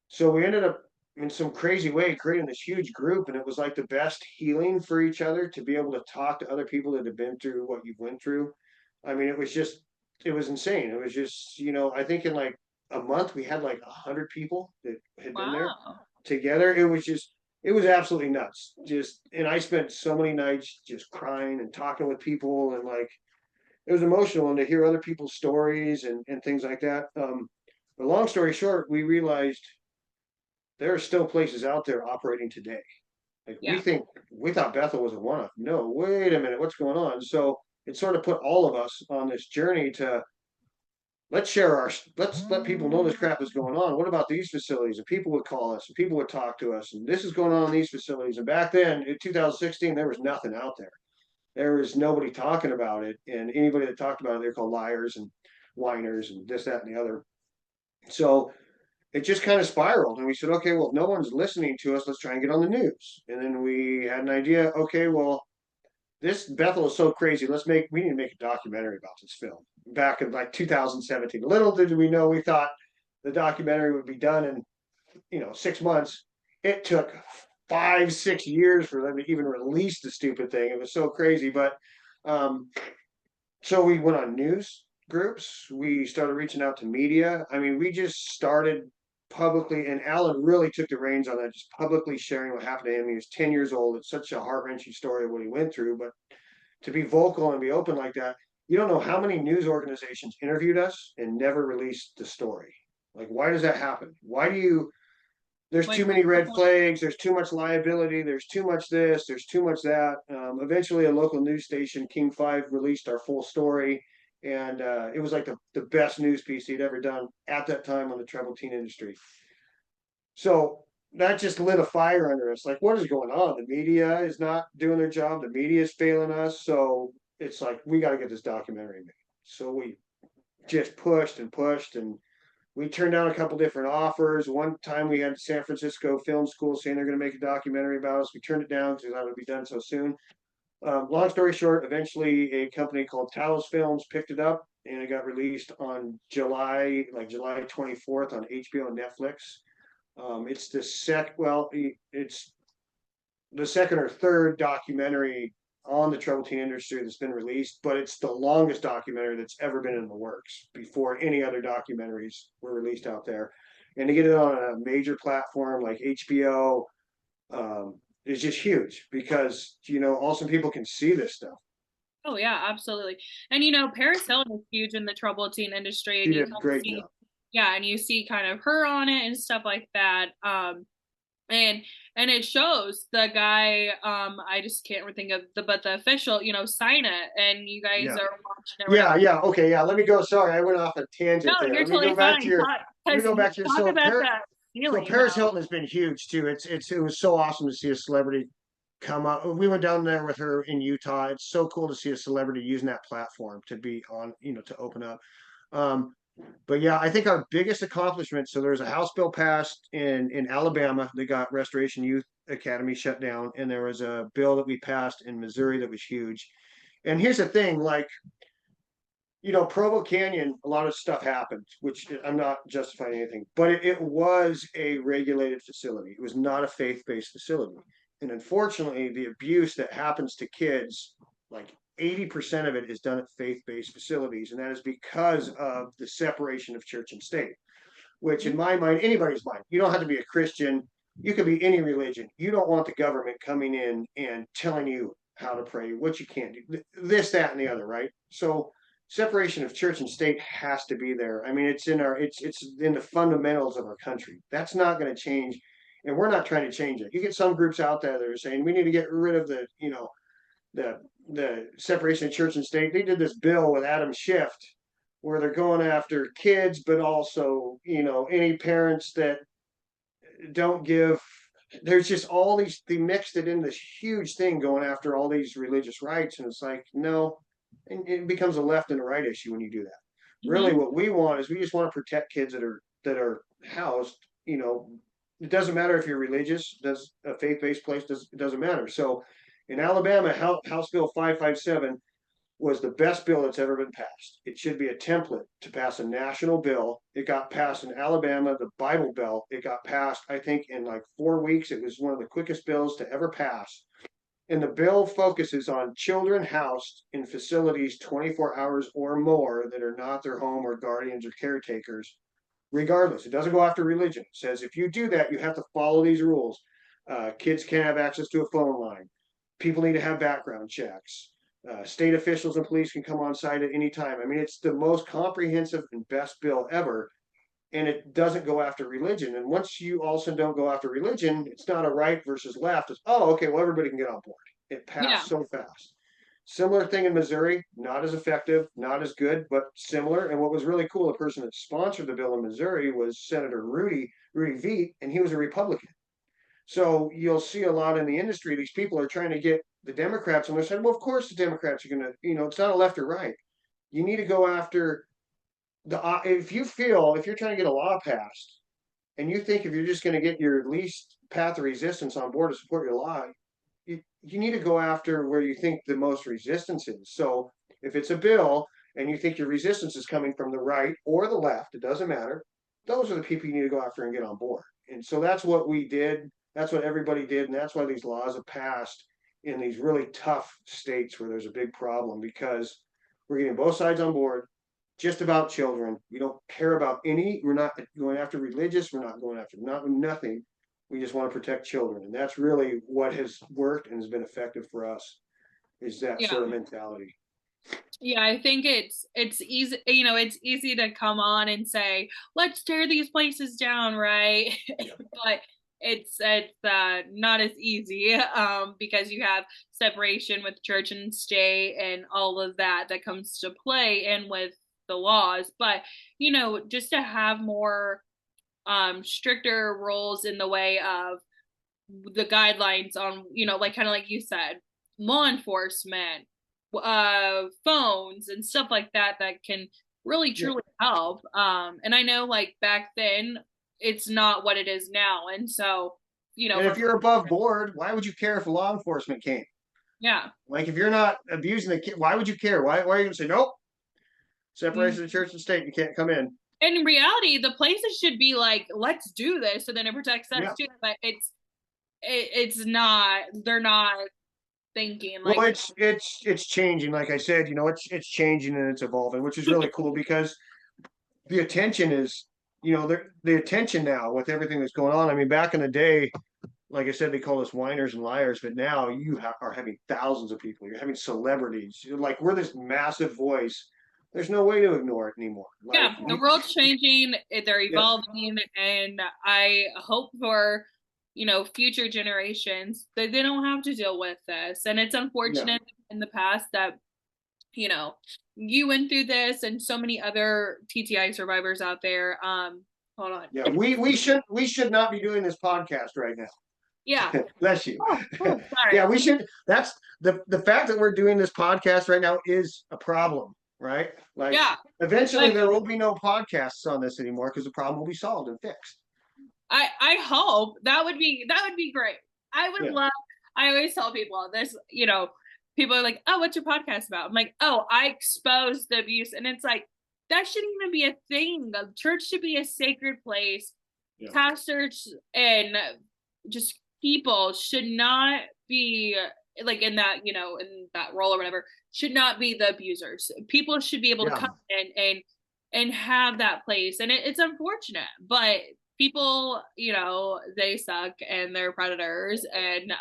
So we ended up in some crazy way creating this huge group, and it was like the best healing for each other to be able to talk to other people that have been through what you've went through. I mean, it was insane. It was just, I think in like a month we had like 100 people that had been there together. It was absolutely nuts. And I spent so many nights just crying and talking with people, and like, it was emotional, and to hear other people's stories and things like that. But long story short, we realized there are still places out there operating today. Like, we thought Bethel was a one-off. No, wait a minute, what's going on? So it sort of put all of us on this journey to let's let people know this crap is going on. What about these facilities? And people would call us, and people would talk to us, and this is going on in these facilities. And back then in 2016, there was nothing out there. There was nobody talking about it, and anybody that talked about it, they're called liars and whiners and this, that, and the other. So it just kind of spiraled, and we said, okay, well, if no one's listening to us, let's try and get on the news. And then we had an idea. Okay, well, this Bethel is so crazy. We need to make a documentary about this film back in like 2017. Little did we know, we thought the documentary would be done in 6 months. It took 5-6 years for them to even release the stupid thing. It was so crazy. But so we went on news groups. We started reaching out to media. I mean, we just started publicly, and Alan really took the reins on that, just publicly sharing what happened to him. He was 10 years old. It's such a heart-wrenching story of what he went through, but to be vocal and be open like that, you don't know how many news organizations interviewed us and never released the story. Like, why does that happen? There's too many red flags, there's too much liability, there's too much this, there's too much that. Eventually a local news station, King 5, released our full story, and it was like the best news piece he'd ever done at that time on the troubled teen industry. So that just lit a fire under us. Like, what is going on? The media is not doing their job. The media is failing us. So it's like, we got to get this documentary made. So we just pushed and pushed, and we turned down a couple different offers. One time we had San Francisco Film School saying they're going to make a documentary about us. We turned it down because that would be done so soon. Long story short, eventually a company called Talos Films picked it up, and it got released on July 24th on HBO and Netflix. It's it's the second or third documentary on the troubled teen industry that's been released, but it's the longest documentary that's ever been in the works before any other documentaries were released out there. And to get it on a major platform like HBO is just huge because, awesome people can see this stuff. Oh yeah, absolutely. And Paris Hilton is huge in the troubled teen industry, She and you did a kind of great see, job. yeah, and you see kind of her on it and stuff like that. And it shows the guy, I just can't think of the official, sign it, and you guys Yeah. are watching it right. Yeah. Okay. Yeah. Let me go. Sorry, I went off a No, tangent there. you're totally fine. Let me Because go back to your, talk about that so feeling Paris though. Hilton has been huge too. It was so awesome to see a celebrity come up. We went down there with her in Utah. It's so cool to see a celebrity using that platform to be on, to open up. Um, but yeah, I think our biggest accomplishment. So there was a House bill passed in Alabama that got Restoration Youth Academy shut down, and there was a bill that we passed in Missouri that was huge. And here's the thing, like, Provo Canyon, a lot of stuff happened, which I'm not justifying anything, but it was a regulated facility. It was not a faith-based facility. And unfortunately, the abuse that happens to kids, like 80% of it is done at faith-based facilities. And that is because of the separation of church and state, which in my mind, anybody's mind, you don't have to be a Christian. You can be any religion. You don't want the government coming in and telling you how to pray, what you can't do, this, that, and the other, right? So separation of church and state has to be there. I mean, it's in the fundamentals of our country. That's not going to change, and we're not trying to change it. You get some groups out there that are saying we need to get rid of the separation of church and state. They did this bill with Adam Schiff where they're going after kids, but also any parents that don't give. There's just all these. They mixed it in this huge thing going after all these religious rights, and it's like no, and it becomes a left and a right issue when you do that. Really, what we want is we just want to protect kids that are housed. It doesn't matter if you're religious. Does a faith-based place? It doesn't matter. So, in Alabama, House Bill 557 was the best bill that's ever been passed. It should be a template to pass a national bill. It got passed in Alabama, the Bible Belt. It got passed, I think, in like 4 weeks. It was one of the quickest bills to ever pass. And the bill focuses on children housed in facilities 24 hours or more that are not their home or guardians or caretakers, regardless. It doesn't go after religion. It says if you do that, you have to follow these rules. Kids can't have access to a phone line. People need to have background checks. State officials and police can come on site at any time. I mean, it's the most comprehensive and best bill ever, and it doesn't go after religion. And once you also don't go after religion, it's not a right versus left. It's, oh, okay, well, everybody can get on board. It passed so fast. Similar thing in Missouri, not as effective, not as good, but similar. And what was really cool, the person that sponsored the bill in Missouri was Senator Rudy Veit, and he was a Republican. So you'll see a lot in the industry, these people are trying to get the Democrats, and they're saying, well, of course the Democrats are going to, it's not a left or right. You need to go after if you're trying to get a law passed and you think if you're just going to get your least path of resistance on board to support your law, you need to go after where you think the most resistance is. So if it's a bill and you think your resistance is coming from the right or the left, it doesn't matter. Those are the people you need to go after and get on board. And so that's what we did. That's what everybody did. And that's why these laws have passed in these really tough states where there's a big problem, because we're getting both sides on board just about children. We don't care about we're not going after religious. We're not going after nothing. We just want to protect children. And that's really what has worked and has been effective for us, is that sort of mentality. Yeah, I think it's easy, it's easy to come on and say, let's tear these places down, right? But it's not as easy because you have separation with church and state and all of that comes to play, and with the laws. But just to have more stricter rules in the way of the guidelines on, like kind of like you said, law enforcement, phones and stuff like that can really truly help. And I know like back then it's not what it is now. And so, and if you're above board, why would you care if law enforcement came? Yeah. Like if you're not abusing the kid, why would you care? Why are you gonna say nope? Separation of church and state, you can't come in. In reality, the places should be like, let's do this, so then it protects us too. But it's not. They're not thinking like. Well, it's changing. Like I said, it's changing and it's evolving, which is really cool because the attention is, the attention now with everything that's going on. I mean, back in the day, like I said, they call us whiners and liars, but now you are having thousands of people. You're having celebrities. Like we're this massive voice. There's no way to ignore it anymore. Yeah, the world's changing. They're evolving, and I hope for future generations that they don't have to deal with this. And it's unfortunate in the past that you went through this, and so many other TTI survivors out there. Hold on. Yeah, we should not be doing this podcast right now. Yeah. Bless you. Sorry. Yeah, we should. That's the fact that we're doing this podcast right now is a problem, right? Like, eventually there will be no podcasts on this anymore because the problem will be solved and fixed. I hope that would be great. I would love. I always tell people this. People are like, "Oh, what's your podcast about?" I'm like, "Oh, I expose the abuse," and it's like that shouldn't even be a thing. The church should be a sacred place. Yeah. Pastors and just people should not be like in that, in that role or whatever, should not be the abusers. People should be able to come in and have that place. And it's unfortunate, but people, they suck and they're predators. And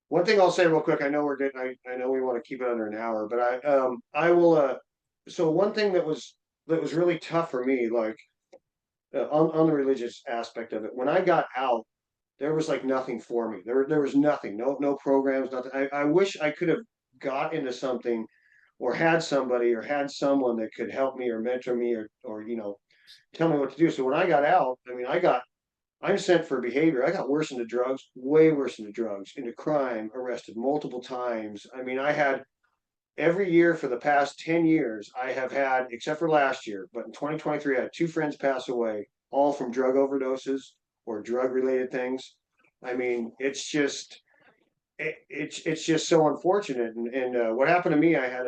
one thing I'll say real quick, I know we're getting, I know we want to keep it under an hour, but I will, so one thing that was really tough for me, like on the religious aspect of it, when I got out, there was like nothing for me. There was nothing, no programs, nothing. I wish I could have got into something or had somebody or had someone that could help me or mentor me or tell me what to do. So when I got out, I mean, I'm sent for behavior. I got worse into drugs, way worse into drugs, into crime, arrested multiple times. I mean, I had every year for the past 10 years, I have had, except for last year, but in 2023, I had 2 friends pass away, all from drug overdoses or drug related things. I mean, it's just so unfortunate. And what happened to me, I had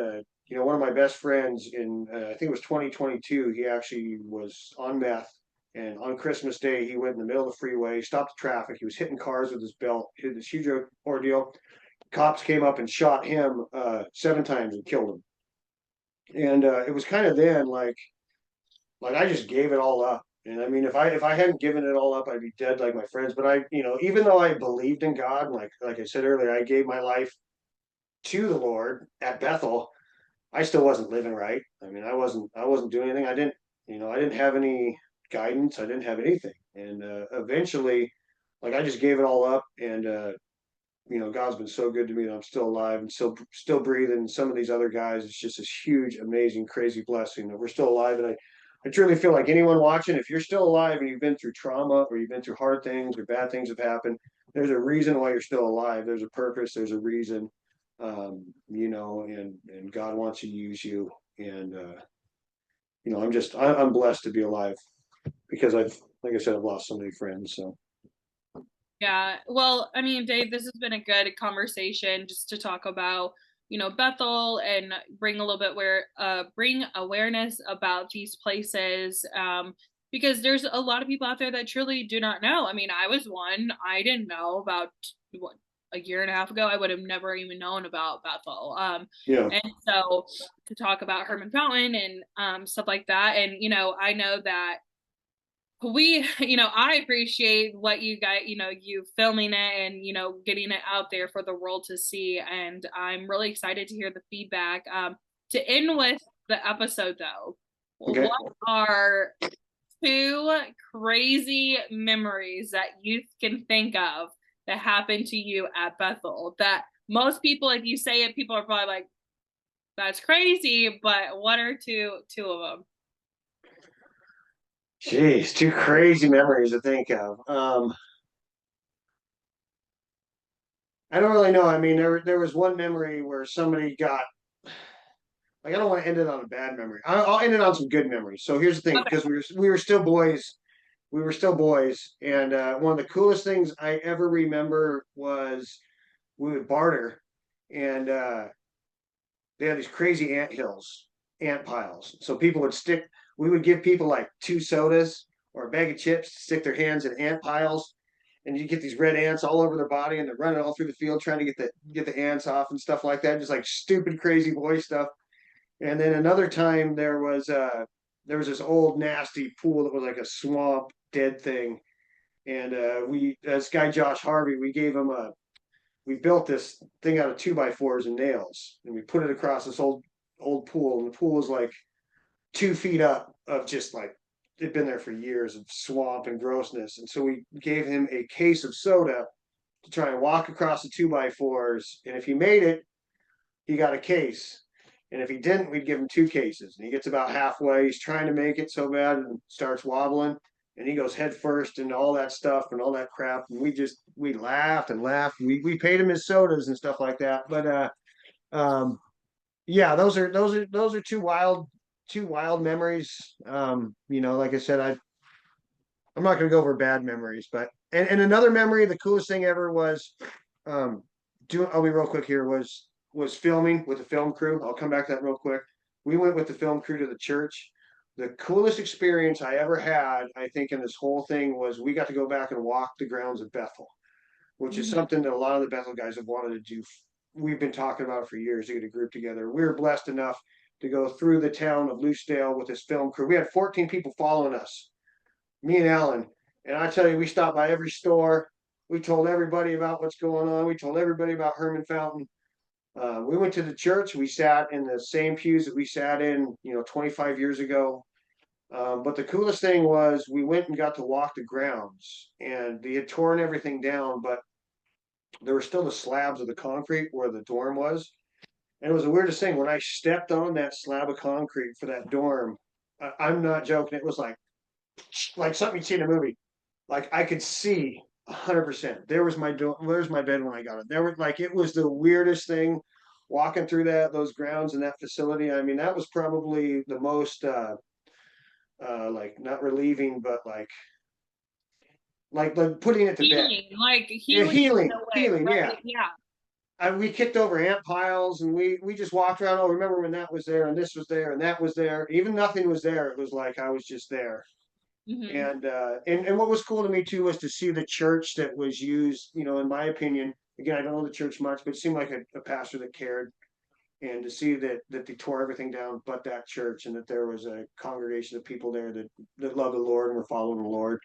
one of my best friends in, I think it was 2022, he actually was on meth. And on Christmas Day, he went in the middle of the freeway, stopped the traffic. He was hitting cars with his belt, hit this huge ordeal. Cops came up and shot him 7 times and killed him. And it was kind of then like I just gave it all up. And I mean, if I hadn't given it all up, I'd be dead like my friends. But I, even though I believed in God, like I said earlier, I gave my life to the Lord at Bethel. I still wasn't living right. I mean, I wasn't doing anything. I didn't have any guidance. I didn't have anything. And eventually, like I just gave it all up. And God's been so good to me that I'm still alive and still breathing. Some of these other guys, it's just this huge, amazing, crazy blessing that we're still alive. And I truly feel like anyone watching, if you're still alive and you've been through trauma or you've been through hard things or bad things have happened, there's a reason why you're still alive. There's a purpose. There's a reason, and God wants to use you. And, I'm blessed to be alive because like I said, I've lost so many friends. So. Yeah. Well, I mean, Dave, this has been a good conversation just to talk about, Bethel and bring a little bit bring awareness about these places. Because there's a lot of people out there that truly do not know. I mean, I was one. I didn't know about a year and a half ago. I would have never even known about Bethel. And so to talk about Herman Fountain and stuff like that. And, I know that I appreciate what you guys, you filming it and, getting it out there for the world to see. And I'm really excited to hear the feedback. To end with the episode though, okay. What are 2 crazy memories that you can think of that happened to you at Bethel that most people, if you say it, people are probably like, that's crazy, but what are two of them? Jeez, two crazy memories to think of. I don't really know. I mean, there was one memory where somebody got like, I don't want to end it on a bad memory. I'll end it on some good memories. So here's the thing, Okay. because we were still boys. We were still boys, and one of the coolest things I ever remember was we would barter, and they had these crazy ant hills, ant piles. So people would stick. We would give people like two sodas or a bag of chips to stick their hands in ant piles, and you get these red ants all over their body, and they're running all through the field trying to get the ants off and stuff like that. Just like stupid, crazy boy stuff. And then another time there was this old nasty pool that was like a swamp dead thing. And we this guy Josh Harvey, we built this thing out of 2x4s and nails, and we put it across this old pool, and the pool was like 2 feet up of just like it'd been there for years of swamp and grossness. And so we gave him a case of soda to try and walk across the 2x4s. And if he made it, he got a case. And if he didn't, we'd give him 2 cases. And he gets about halfway. He's trying to make it so bad and starts wobbling. And he goes head first into all that stuff and all that crap. And we laughed and laughed. We paid him his sodas and stuff like that. But yeah, those are two wild memories. Like I said, I'm not gonna go over bad memories, but and another memory, the coolest thing ever was I'll be real quick here, was filming with the film crew. I'll come back to that real quick. We went with the film crew to the church. The coolest experience I ever had, I think, in this whole thing was we got to go back and walk the grounds of Bethel, which is Mhm. something that a lot of the Bethel guys have wanted to do. We've been talking about it for years to get a group together. We were blessed enough to go through the town of Lucedale with this film crew. We had 14 people following us, me and Alan. And I tell you, we stopped by every store. We told everybody about what's going on. We told everybody about Herman Fountain. We went to the church. We sat in the same pews that we sat in, 25 years ago. But the coolest thing was we went and got to walk the grounds, and they had torn everything down, but there were still the slabs of the concrete where the dorm was. And it was the weirdest thing when I stepped on that slab of concrete for that dorm. I'm not joking. It was like something you see in a movie. Like I could see 100%. There's my bed when I got it. There were like it was the weirdest thing walking through those grounds and that facility. I mean, that was probably the most like not relieving, but like putting it to bed. Healing, like Yeah, healing in healing, a way, healing. Yeah, right? Yeah. we kicked over ant piles, and we just walked around. Oh, remember when that was there and this was there and that was there? Even nothing was there. It was like I was just there. Hmm. And what was cool to me too was to see the church that was used. In my opinion, again, I don't know the church much, but it seemed like a pastor that cared. And to see that they tore everything down but that church, and that there was a congregation of people there that loved the Lord and were following the Lord.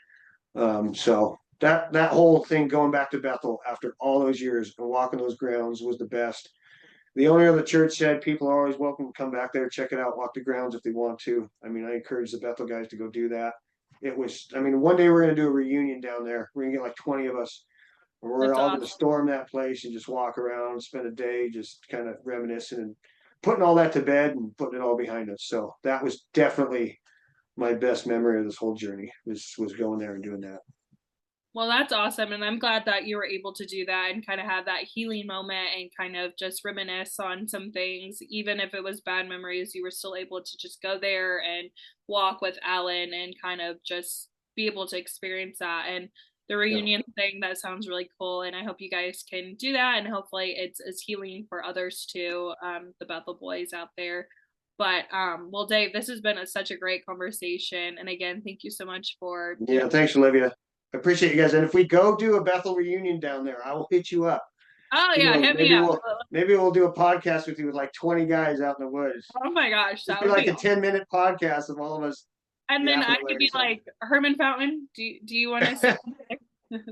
So that whole thing going back to Bethel after all those years and walking those grounds was the best. The owner of the church said people are always welcome to come back there, check it out, walk the grounds if they want to. I mean, I encourage the Bethel guys to go do that. I mean, one day we're going to do a reunion down there. We're going to get like 20 of us. And we're That's all going to awesome. storm that place and just walk around and spend a day just kind of reminiscing and putting all that to bed and putting it all behind us. So that was definitely my best memory of this whole journey was going there and doing that. Well, that's awesome. And I'm glad that you were able to do that and kind of have that healing moment and kind of just reminisce on some things. Even if it was bad memories, you were still able to just go there and walk with Alan and kind of just be able to experience that. And the Yeah. reunion thing, that sounds really cool. And I hope you guys can do that. And hopefully it's as healing for others too, the Bethel boys out there. But well, Dave, this has been such a great conversation. And again, thank you so much for Yeah. Thanks, Olivia. I appreciate you guys. And if we go do a Bethel reunion down there, I will hit you up. Oh Who yeah, knows? hit me Maybe up. we'll do a podcast with you with like 20 guys out in the woods. Oh my gosh, Just that be would like be a awesome. 10-minute podcast of all of us And then yapping I away could or be something. like, Herman Fountain, do you want to say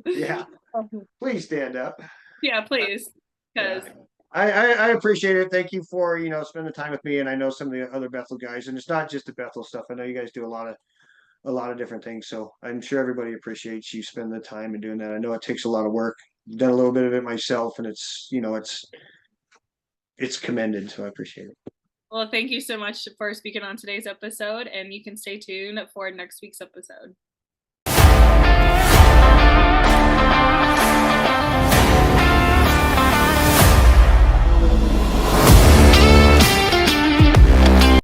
Yeah. something? Please stand up. Yeah, please. Yeah. Because I appreciate it. Thank you for, spending time with me. And I know some of the other Bethel guys, and it's not just the Bethel stuff. I know you guys do a lot of different things. So I'm sure everybody appreciates you spending the time and doing that. I know it takes a lot of work. I've done a little bit of it myself, and it's commended. So I appreciate it. Well, thank you so much for speaking on today's episode, and you can stay tuned for next week's episode.